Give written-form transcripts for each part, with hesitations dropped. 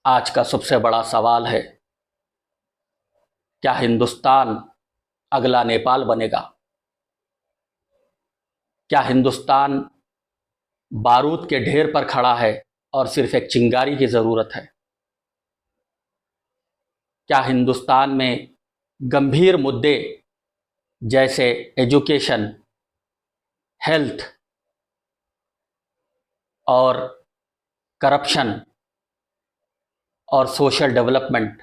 आज का सबसे बड़ा सवाल है, क्या हिंदुस्तान अगला नेपाल बनेगा? क्या हिंदुस्तान बारूद के ढेर पर खड़ा है और सिर्फ एक चिंगारी की ज़रूरत है? क्या हिंदुस्तान में गंभीर मुद्दे जैसे एजुकेशन, हेल्थ और करप्शन और सोशल डेवलपमेंट,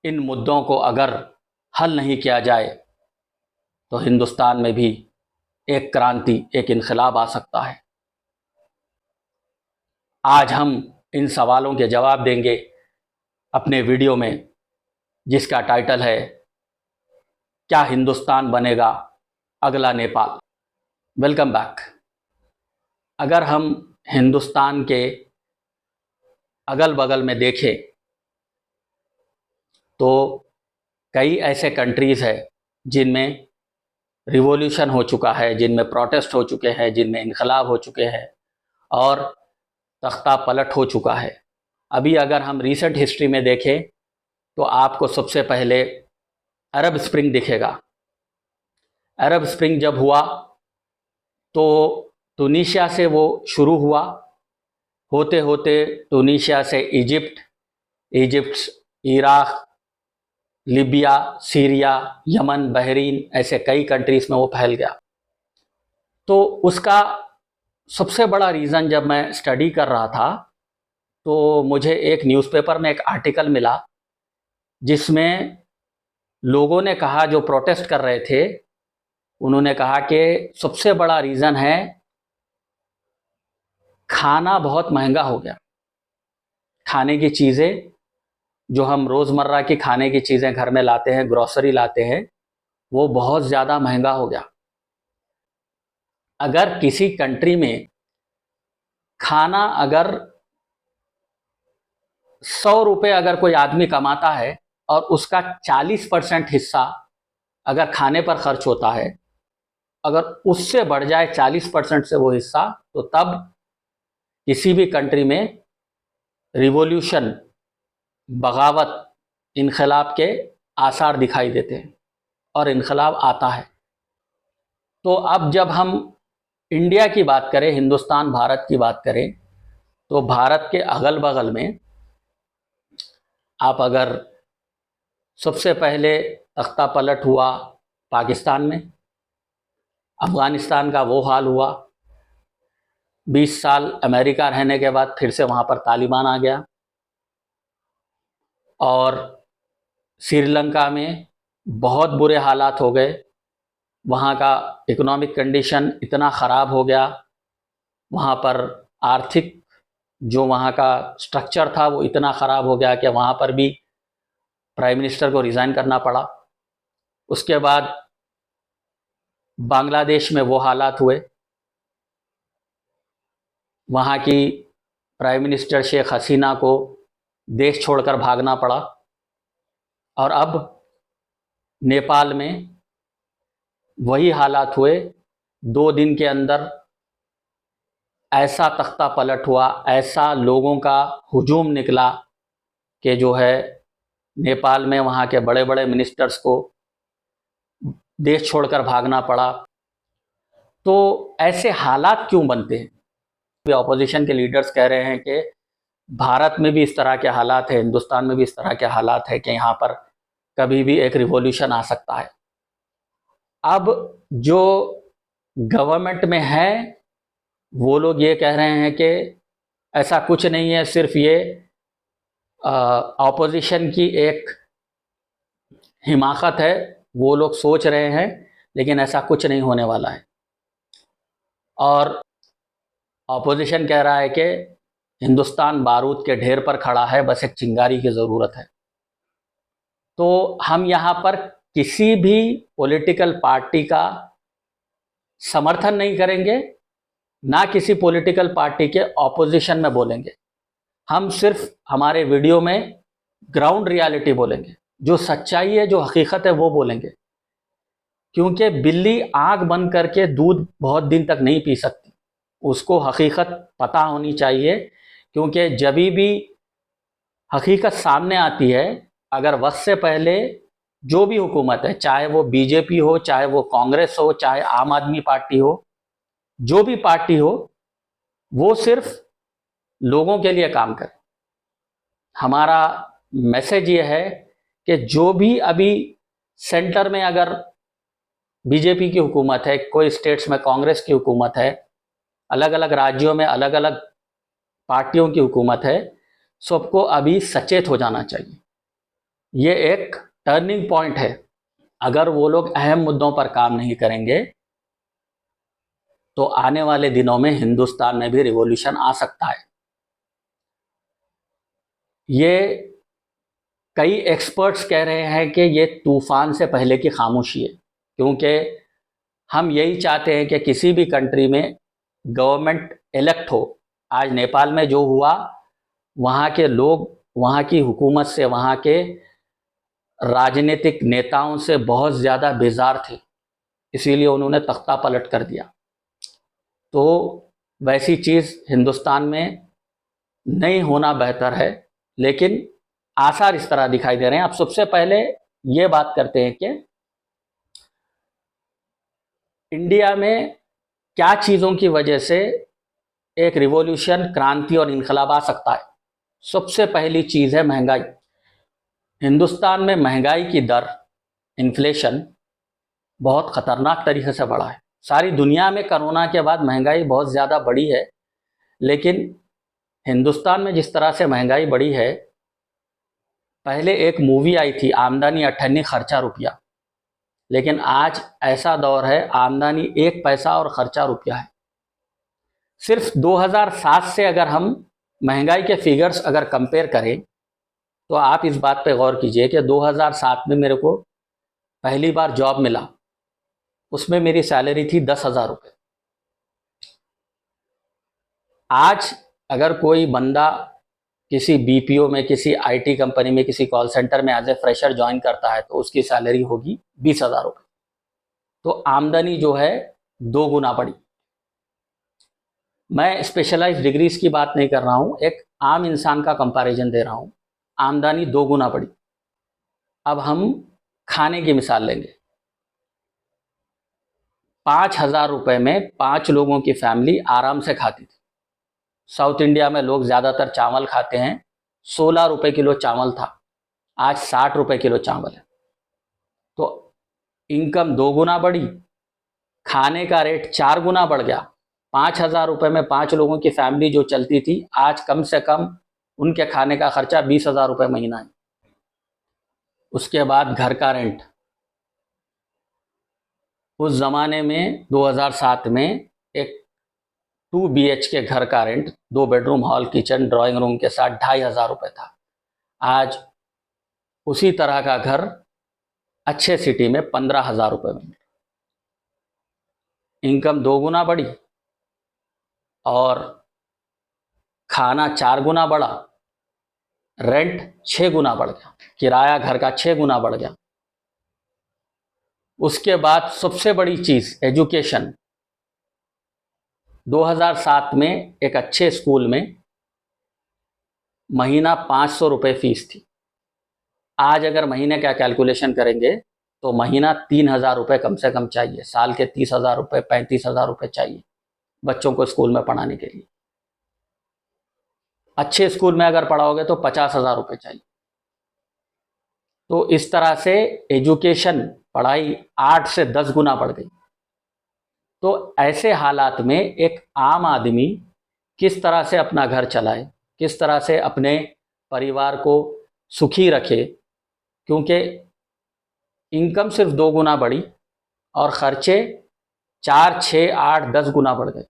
इन मुद्दों को अगर हल नहीं किया जाए तो हिंदुस्तान में भी एक क्रांति, एक इनकलाब आ सकता है? आज हम इन सवालों के जवाब देंगे अपने वीडियो में, जिसका टाइटल है क्या हिंदुस्तान बनेगा अगला नेपाल। Welcome back. अगर हम हिंदुस्तान के अगल बगल में देखें तो कई ऐसे कंट्रीज़ हैं जिनमें रिवॉल्यूशन हो चुका है, जिनमें प्रोटेस्ट हो चुके हैं, जिनमें इनकलाब हो चुके हैं और तख्ता पलट हो चुका है। अभी अगर हम रीसेंट हिस्ट्री में देखें तो आपको सबसे पहले अरब स्प्रिंग दिखेगा। अरब स्प्रिंग जब हुआ तो टूनीशिया से वो शुरू हुआ, होते होते टूनीशिया से Egypt, Egypt Iraq, Libya, Syria, Yemen, Bahrain, ऐसे कई कंट्रीज़ में वो फैल गया। तो उसका सबसे बड़ा रीज़न, जब मैं स्टडी कर रहा था तो मुझे एक न्यूज़पेपर में एक आर्टिकल मिला जिसमें लोगों ने कहा, जो प्रोटेस्ट कर रहे थे उन्होंने कहा कि सबसे बड़ा रीज़न है खाना बहुत महंगा हो गया। खाने की चीज़ें, जो हम रोज़मर्रा की खाने की चीज़ें घर में लाते हैं, ग्रॉसरी लाते हैं, वो बहुत ज़्यादा महंगा हो गया। अगर किसी कंट्री में खाना अगर 100 रुपये अगर कोई आदमी कमाता है और उसका 40% हिस्सा अगर खाने पर खर्च होता है, अगर उससे बढ़ जाए 40% से वो हिस्सा, तो तब किसी भी कंट्री में रिवॉल्यूशन, बगावत, इनकलाब के आसार दिखाई देते हैं और इनकलाब आता है। तो अब जब हम इंडिया की बात करें, हिंदुस्तान भारत की बात करें, तो भारत के अगल बगल में आप अगर सबसे पहले तख्ता पलट हुआ पाकिस्तान में, अफ़गानिस्तान का वो हाल हुआ। 20 साल अमेरिका रहने के बाद फिर से वहाँ पर तालिबान आ गया और श्रीलंका में बहुत बुरे हालात हो गए। वहाँ का इकोनॉमिक कंडीशन इतना ख़राब हो गया, वहाँ पर आर्थिक जो वहाँ का स्ट्रक्चर था वो इतना ख़राब हो गया कि वहाँ पर भी प्राइम मिनिस्टर को रिज़ाइन करना पड़ा। उसके बाद बांग्लादेश में वो हालात हुए, वहाँ की प्राइम मिनिस्टर शेख हसीना को देश छोड़कर भागना पड़ा। और अब नेपाल में वही हालात हुए। 2 दिन के अंदर ऐसा तख्ता पलट हुआ, ऐसा लोगों का हुजूम निकला कि जो है नेपाल में वहाँ के बड़े बड़े मिनिस्टर्स को देश छोड़कर भागना पड़ा। तो ऐसे हालात क्यों बनते हैं? ऑपोजिशन के लीडर्स कह रहे हैं कि भारत में भी इस तरह के हालात है, हिंदुस्तान में भी इस तरह के हालात है कि यहाँ पर कभी भी एक रिवॉल्यूशन आ सकता है। अब जो गवर्नमेंट में है वो लोग ये कह रहे हैं कि ऐसा कुछ नहीं है, सिर्फ ये ऑपोजिशन की एक हिमाकत है, वो लोग सोच रहे हैं, लेकिन ऐसा कुछ नहीं होने वाला है। और ऑपोजिशन कह रहा है कि हिंदुस्तान बारूद के ढेर पर खड़ा है, बस एक चिंगारी की ज़रूरत है। तो हम यहाँ पर किसी भी पॉलिटिकल पार्टी का समर्थन नहीं करेंगे, ना किसी पॉलिटिकल पार्टी के ऑपोजिशन में बोलेंगे। हम सिर्फ हमारे वीडियो में ग्राउंड रियलिटी बोलेंगे, जो सच्चाई है, जो हकीकत है, वो बोलेंगे। क्योंकि बिल्ली आँख बंद करके दूध बहुत दिन तक नहीं पी सकती, उसको हकीकत पता होनी चाहिए। क्योंकि जब भी हकीकत सामने आती है। अगर वक्त से पहले जो भी हुकूमत है, चाहे वो बीजेपी हो, चाहे वो कांग्रेस हो, चाहे आम आदमी पार्टी हो, जो भी पार्टी हो, वो सिर्फ लोगों के लिए काम करे। हमारा मैसेज ये है कि जो भी अभी सेंटर में अगर बीजेपी की हुकूमत है, कोई स्टेट्स में कांग्रेस की हुकूमत है, अलग अलग राज्यों में अलग अलग पार्टियों की हुकूमत है, सबको अभी सचेत हो जाना चाहिए। ये एक टर्निंग पॉइंट है। अगर वो लोग अहम मुद्दों पर काम नहीं करेंगे तो आने वाले दिनों में हिंदुस्तान में भी रिवॉल्यूशन आ सकता है। ये कई एक्सपर्ट्स कह रहे हैं कि ये तूफान से पहले की खामोशी है, क्योंकि हम यही चाहते हैं कि किसी भी कंट्री में गवर्नमेंट इलेक्ट हो। आज नेपाल में जो हुआ, वहाँ के लोग वहाँ की हुकूमत से, वहाँ के राजनीतिक नेताओं से बहुत ज़्यादा बेजार थे, इसीलिए उन्होंने तख्ता पलट कर दिया। तो वैसी चीज़ हिंदुस्तान में नहीं होना बेहतर है, लेकिन आसार इस तरह दिखाई दे रहे हैं। अब सबसे पहले ये बात करते हैं कि इंडिया में क्या चीज़ों की वजह से एक रिवॉल्यूशन, क्रांति और इनकलाब आ सकता है। सबसे पहली चीज़ है महंगाई। हिंदुस्तान में महंगाई की दर, इन्फ्लेशन बहुत ख़तरनाक तरीके से बढ़ा है। सारी दुनिया में कोरोना के बाद महंगाई बहुत ज़्यादा बढ़ी है, लेकिन हिंदुस्तान में जिस तरह से महंगाई बढ़ी है, पहले एक मूवी आई थी, आमदनी अठन्नी खर्चा रुपया, लेकिन आज ऐसा दौर है, आमदनी 1 पैसा और खर्चा रुपया है। सिर्फ 2007 से अगर हम महंगाई के फिगर्स अगर कंपेयर करें, तो आप इस बात पे गौर कीजिए कि 2007 में मेरे को पहली बार जॉब मिला, उसमें मेरी सैलरी थी 10,000 रुपये। आज अगर कोई बंदा किसी बीपीओ में, किसी आईटी कंपनी में, किसी कॉल सेंटर में एज ए फ्रेशर ज्वाइन करता है, तो उसकी सैलरी होगी 20,000 रुपये। तो आमदनी जो है 2 गुना बढ़ी। मैं स्पेशलाइज्ड डिग्रीज की बात नहीं कर रहा हूँ, एक आम इंसान का कंपैरिजन दे रहा हूँ। आमदनी 2 गुना बढ़ी। अब हम खाने की मिसाल लेंगे। 5,000 रुपये में 5 लोगों की फैमिली आराम से खाती थी। साउथ इंडिया में लोग ज़्यादातर चावल खाते हैं। 16 रुपये किलो चावल था, आज 60 रुपये किलो चावल है। तो इनकम 2 गुना बढ़ी, खाने का रेट 4 गुना बढ़ गया। 5,000 रुपये में 5 लोगों की फैमिली जो चलती थी, आज कम से कम उनके खाने का खर्चा 20,000 रुपये महीना है। उसके बाद घर का रेंट, उस ज़माने में 2007 में एक 2 BHK घर का rent, 2 bedroom, hall, kitchen, drawing room के साथ 2,500 रुपये था। आज उसी तरह का घर अच्छे सिटी में 15,000 रुपये में। इनकम 2 गुना बढ़ी और खाना 4 गुना बढ़ा, रेंट 6 गुना बढ़ गया, किराया घर का 6 गुना बढ़ गया। उसके बाद सबसे बड़ी चीज़ एजुकेशन। 2007 में एक अच्छे स्कूल में महीना 500 रुपये फीस थी। आज अगर महीने का कैलकुलेशन करेंगे तो महीना 3,000 रुपये कम से कम चाहिए। साल के 30,000 रुपये, 35,000 रुपये चाहिए बच्चों को स्कूल में पढ़ाने के लिए। अच्छे स्कूल में अगर पढ़ाओगे तो 50,000 रुपये चाहिए। तो इस तरह से एजुकेशन, पढ़ाई 8 से 10 गुना बढ़ गई। तो ऐसे हालात में एक आम आदमी किस तरह से अपना घर चलाए, किस तरह से अपने परिवार को सुखी रखे, क्योंकि इनकम सिर्फ 2 गुना बढ़ी और खर्चे 4, 6, 8, 10 गुना बढ़ गए।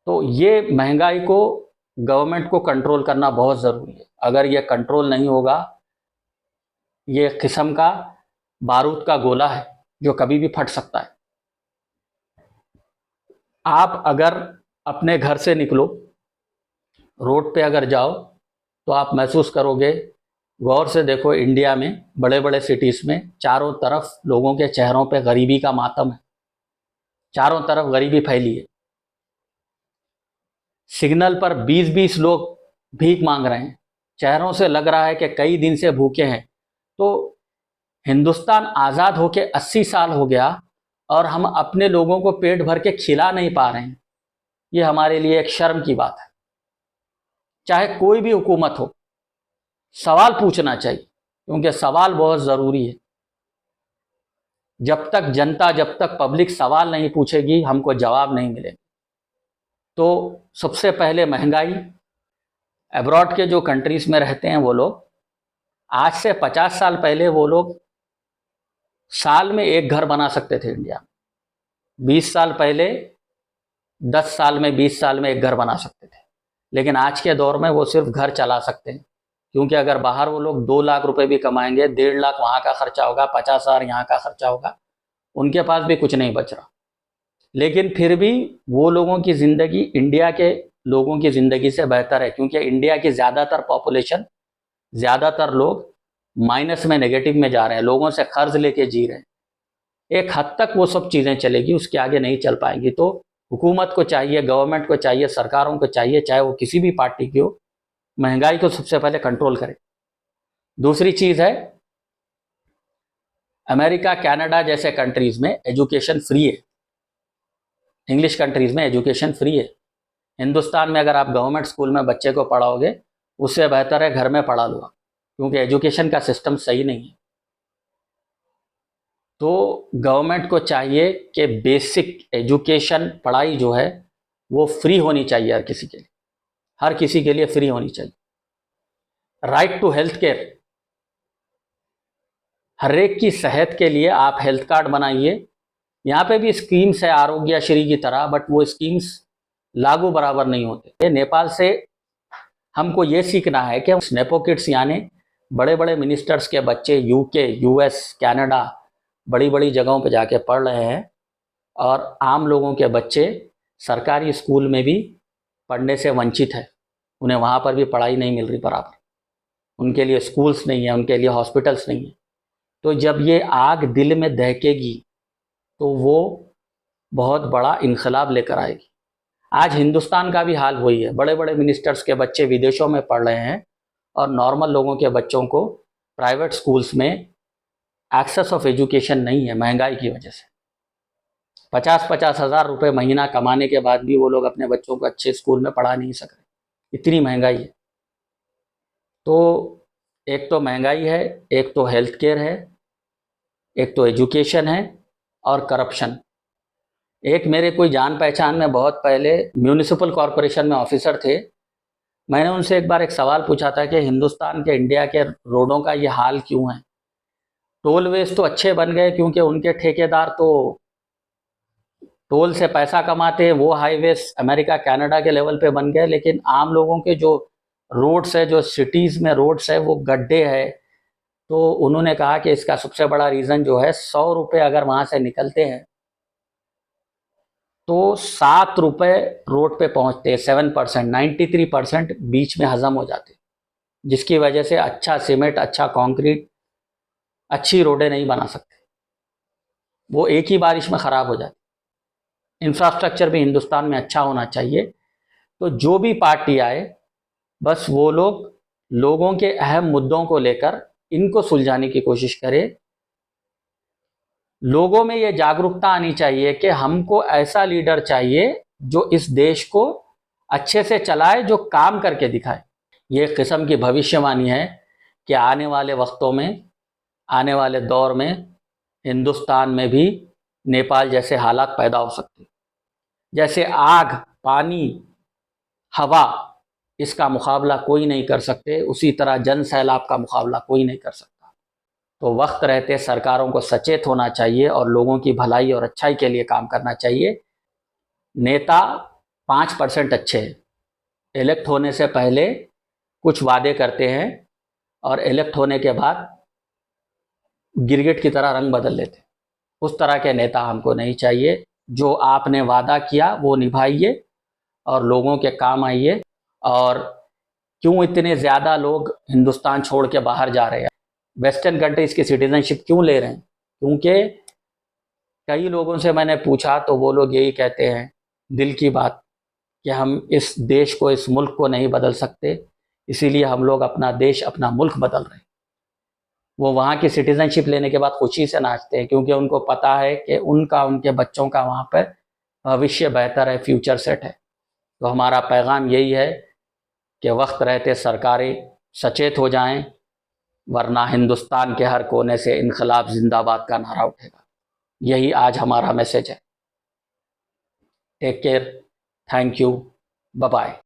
तो ये महंगाई को, गवर्नमेंट को कंट्रोल करना बहुत ज़रूरी है। अगर ये कंट्रोल नहीं होगा, ये एक किस्म का बारूद का गोला है जो कभी भी फट सकता है। आप अगर अपने घर से निकलो, रोड पे अगर जाओ, तो आप महसूस करोगे, गौर से देखो, इंडिया में बड़े बड़े सिटीज़ में चारों तरफ लोगों के चेहरों पे गरीबी का मातम है। चारों तरफ गरीबी फैली है। सिग्नल पर 20-20 लोग भीख मांग रहे हैं, चेहरों से लग रहा है कि कई दिन से भूखे हैं। तो हिंदुस्तान आज़ाद होके 80 साल हो गया और हम अपने लोगों को पेट भर के खिला नहीं पा रहे हैं। ये हमारे लिए एक शर्म की बात है। चाहे कोई भी हुकूमत हो, सवाल पूछना चाहिए, क्योंकि सवाल बहुत ज़रूरी है। जब तक जनता, जब तक पब्लिक सवाल नहीं पूछेगी, हमको जवाब नहीं मिलेगा। तो सबसे पहले महंगाई। अब्रॉड के जो कंट्रीज में रहते हैं वो लोग, आज से 50 साल पहले वो लोग साल में एक घर बना सकते थे इंडिया में। 20 साल पहले 10 साल में, 20 साल में एक घर बना सकते थे। लेकिन आज के दौर में वो सिर्फ घर चला सकते हैं, क्योंकि अगर बाहर वो लोग 2 लाख रुपए भी कमाएंगे, 1.5 लाख वहाँ का खर्चा होगा, 50,000 यहाँ का खर्चा होगा, उनके पास भी कुछ नहीं बच रहा। लेकिन फिर भी वो लोगों की ज़िंदगी इंडिया के लोगों की ज़िंदगी से बेहतर है, क्योंकि इंडिया की ज़्यादातर पॉपुलेशन, ज़्यादातर लोग माइनस में, नेगेटिव में जा रहे हैं, लोगों से कर्ज लेके जी रहे हैं। एक हद तक वो सब चीज़ें चलेगी, उसके आगे नहीं चल पाएंगी। तो हुकूमत को चाहिए, गवर्नमेंट को चाहिए, सरकारों को चाहिए, चाहे वो किसी भी पार्टी की हो, महंगाई को सबसे पहले कंट्रोल करे। दूसरी चीज़ है, अमेरिका, कनाडा जैसे कंट्रीज़ में एजुकेशन फ्री है। इंग्लिश कंट्रीज़ में एजुकेशन फ्री है। हिंदुस्तान में अगर आप गवर्नमेंट स्कूल में बच्चे को पढ़ाओगे, उससे बेहतर है घर में पढ़ा लो, क्योंकि एजुकेशन का सिस्टम सही नहीं है। तो गवर्नमेंट को चाहिए कि बेसिक एजुकेशन, पढ़ाई जो है वो फ्री होनी चाहिए हर किसी के लिए, हर किसी के लिए फ्री होनी चाहिए। राइट टू हेल्थ केयर, हर एक की सेहत के लिए आप हेल्थ कार्ड बनाइए। यहाँ पे भी स्कीम्स है आरोग्यश्री की तरह, बट वो स्कीम्स लागू बराबर नहीं होते। नेपाल से हमको ये सीखना है कि स्नेपो किड्स, यानी बड़े बड़े मिनिस्टर्स के बच्चे यूके, यूएस, कनाडा, बड़ी बड़ी जगहों पे जाके पढ़ रहे हैं, और आम लोगों के बच्चे सरकारी स्कूल में भी पढ़ने से वंचित है। उन्हें वहाँ पर भी पढ़ाई नहीं मिल रही बराबर, उनके लिए स्कूल्स नहीं है, उनके लिए हॉस्पिटल्स नहीं है। तो जब ये आग दिल में दहकेगी तो वो बहुत बड़ा इनकलाब लेकर आएगी। आज हिंदुस्तान का भी हाल वही है। बड़े बड़े मिनिस्टर्स के बच्चे विदेशों में पढ़ रहे हैं, और नॉर्मल लोगों के बच्चों को प्राइवेट स्कूल्स में एक्सेस ऑफ एजुकेशन नहीं है, महंगाई की वजह से। 50-50 हज़ार रुपये महीना कमाने के बाद भी वो लोग अपने बच्चों को अच्छे स्कूल में पढ़ा नहीं सक रहे, इतनी महंगाई है। तो एक तो महंगाई है, एक तो हेल्थ केयर है, एक तो एजुकेशन है, और करप्शन। एक मेरे कोई जान पहचान में बहुत पहले म्यूनिसिपल कॉरपोरेशन में ऑफिसर थे। मैंने उनसे एक बार एक सवाल पूछा था कि हिंदुस्तान के, इंडिया के रोडों का ये हाल क्यों है। टोलवेज तो अच्छे बन गए क्योंकि उनके ठेकेदार तो टोल से पैसा कमाते हैं, वो हाईवेज अमेरिका, कनाडा के लेवल पे बन गए। लेकिन आम लोगों के जो रोड्स है, जो सिटीज़ में रोड्स है, वो गड्ढे है। तो उन्होंने कहा कि इसका सबसे बड़ा रीज़न जो है, 100 रुपये अगर वहाँ से निकलते हैं तो 7 रुपये रोड पे पहुँचते हैं। 7%, 93% बीच में हज़म हो जाते, जिसकी वजह से अच्छा सीमेंट, अच्छा कंक्रीट, अच्छी रोडें नहीं बना सकते, वो एक ही बारिश में ख़राब हो जाती। इंफ्रास्ट्रक्चर भी हिंदुस्तान में अच्छा होना चाहिए। तो जो भी पार्टी आए, बस वो लोग लोगों के अहम मुद्दों को लेकर इनको सुलझाने की कोशिश करे। लोगों में ये जागरूकता आनी चाहिए कि हमको ऐसा लीडर चाहिए जो इस देश को अच्छे से चलाए, जो काम करके दिखाए। ये एक किस्म की भविष्यवाणी है कि आने वाले वक्तों में, आने वाले दौर में हिंदुस्तान में भी नेपाल जैसे हालात पैदा हो सकते हैं। जैसे आग, पानी, हवा, इसका मुकाबला कोई नहीं कर सकते, उसी तरह जन सैलाब का मुकाबला कोई नहीं कर सकता। तो वक्त रहते सरकारों को सचेत होना चाहिए और लोगों की भलाई और अच्छाई के लिए काम करना चाहिए। नेता 5% अच्छे हैं, इलेक्ट होने से पहले कुछ वादे करते हैं और इलेक्ट होने के बाद गिरगिट की तरह रंग बदल लेते। उस तरह के नेता हमको नहीं चाहिए। जो आपने वादा किया वो निभाइए और लोगों के काम आइए। और क्यों इतने ज़्यादा लोग हिंदुस्तान छोड़ के बाहर जा रहे हैं, वेस्टर्न कंट्रीज़ की सिटीज़नशिप क्यों ले रहे हैं? क्योंकि कई लोगों से मैंने पूछा तो वो लोग यही कहते हैं, दिल की बात, कि हम इस देश को, इस मुल्क को नहीं बदल सकते, इसीलिए हम लोग अपना देश, अपना मुल्क बदल रहे हैं। वो वहाँ की सिटीजनशिप लेने के बाद खुशी से नाचते हैं, क्योंकि उनको पता है कि उनका, उनके बच्चों का वहाँ पर भविष्य बेहतर है, फ्यूचर सेट है। तो हमारा पैगाम यही है कि वक्त रहते सरकारें सचेत हो जाएं, वरना हिंदुस्तान के हर कोने से इनकलाब जिंदाबाद का नारा उठेगा। यही आज हमारा मैसेज है। Take care, thank you, bye bye.